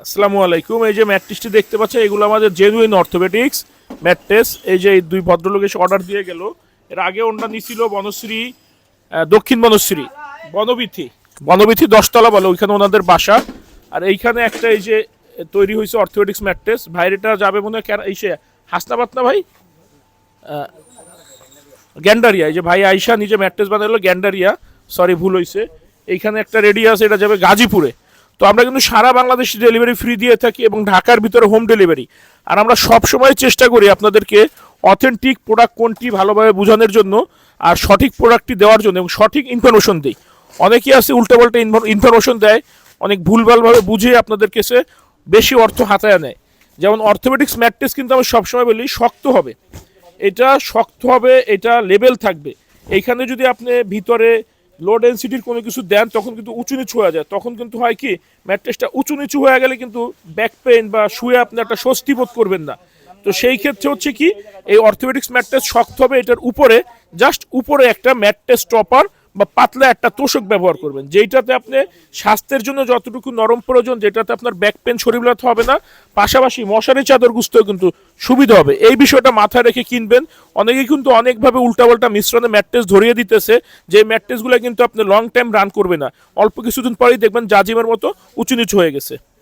আসসালামু আলাইকুম। এই যে ম্যাট্রেসটি দেখতে পাচ্ছেন, এগুলো আমাদের জেনুইন অর্থোপেডিক্স ম্যাট্রেস। এই যে এই দুই ভদ্রলোক এসে অর্ডার দিয়ে গেল। এর আগে ওনটা নিছিল বনশ্রী, দক্ষিণ বনশ্রী, বনবিথি, বনবিথি 10 তলা বলে, ওইখানে ওনাদের বাসা। আর এইখানে একটা এই যে তৈরি হয়েছে অর্থোপেডিক্স ম্যাট্রেস। ভাইয়ের এটা যাবে মনে হয় এই সে হাসনাবাদ না ভাই, গ্যান্ডারিয়া। এই যে ভাই আইসা নিজে ম্যাট্রেস বানালো গ্যান্ডারিয়া, সরি ভুল হয়েছে। এইখানে একটা রেডি আছে, এটা যাবে গাজীপুরে। তো আমরা কিন্তু সারা বাংলাদেশে ডেলিভারি ফ্রি দিয়ে থাকি এবং ঢাকার ভিতরে হোম ডেলিভারি। আর আমরা সব সময় চেষ্টা করি আপনাদেরকে অথেন্টিক প্রোডাক্ট কোনটি ভালোভাবে বোঝানোর জন্য আর সঠিক প্রোডাক্টটি দেওয়ার জন্য, এবং সঠিক ইনফরমেশন দিই। অনেকেই আছে উল্টাপাল্টা ইনফরমেশন দেয়, অনেক ভুলভালভাবে বুঝিয়ে আপনাদের কাছে বেশি অর্থ হাতায় নেয়। যেমন অর্থোপেডিক্স ম্যাট্রেস কিন্তু আমি সবসময় বলি শক্ত হবে, এটা শক্ত হবে, এটা লেভেল থাকবে। এইখানে যদি আপনি ভিতরে লো ডেন্সিটির কোনো কিছু দেন তখন কিন্তু উঁচু নিচু হয়ে যায়, তখন কিন্তু হয় কি ম্যাট্রেসটা উঁচু নিচু হয়ে গেলে কিন্তু ব্যাক পেইন বা শুয়ে আপনি একটা স্বস্তি বোধ করবেন না। তো সেই ক্ষেত্রে হচ্ছে কি, এই অর্থোপেডিক্স ম্যাট্রেস শক্ত হবে, এটার উপরে জাস্ট উপরে একটা ম্যাট্রেস টপার বা পাতলা একটা তোষক ব্যবহার করবেন, যেইটাতে আপনি স্বাস্থ্যের জন্য যতটুকু নরম প্রয়োজন, যেটাতে আপনার ব্যাক পেন শরীর ব্যথা হবে না, পাশাপাশি মশারি চাদর গুছতেও কিন্তু সুবিধা হবে। এই বিষয়টা মাথায় রেখে কিনবেন। অনেকেই কিন্তু অনেকভাবে উল্টাপাল্টা মিশ্রণে ম্যাট্রেস ধরিয়ে দিতেছে, যে ম্যাট্রেসগুলো কিন্তু আপনি লং টাইম রান করবে না, অল্প কিছুদিন পরেই দেখবেন জাজিমের মতো উঁচু নিচু হয়ে গেছে।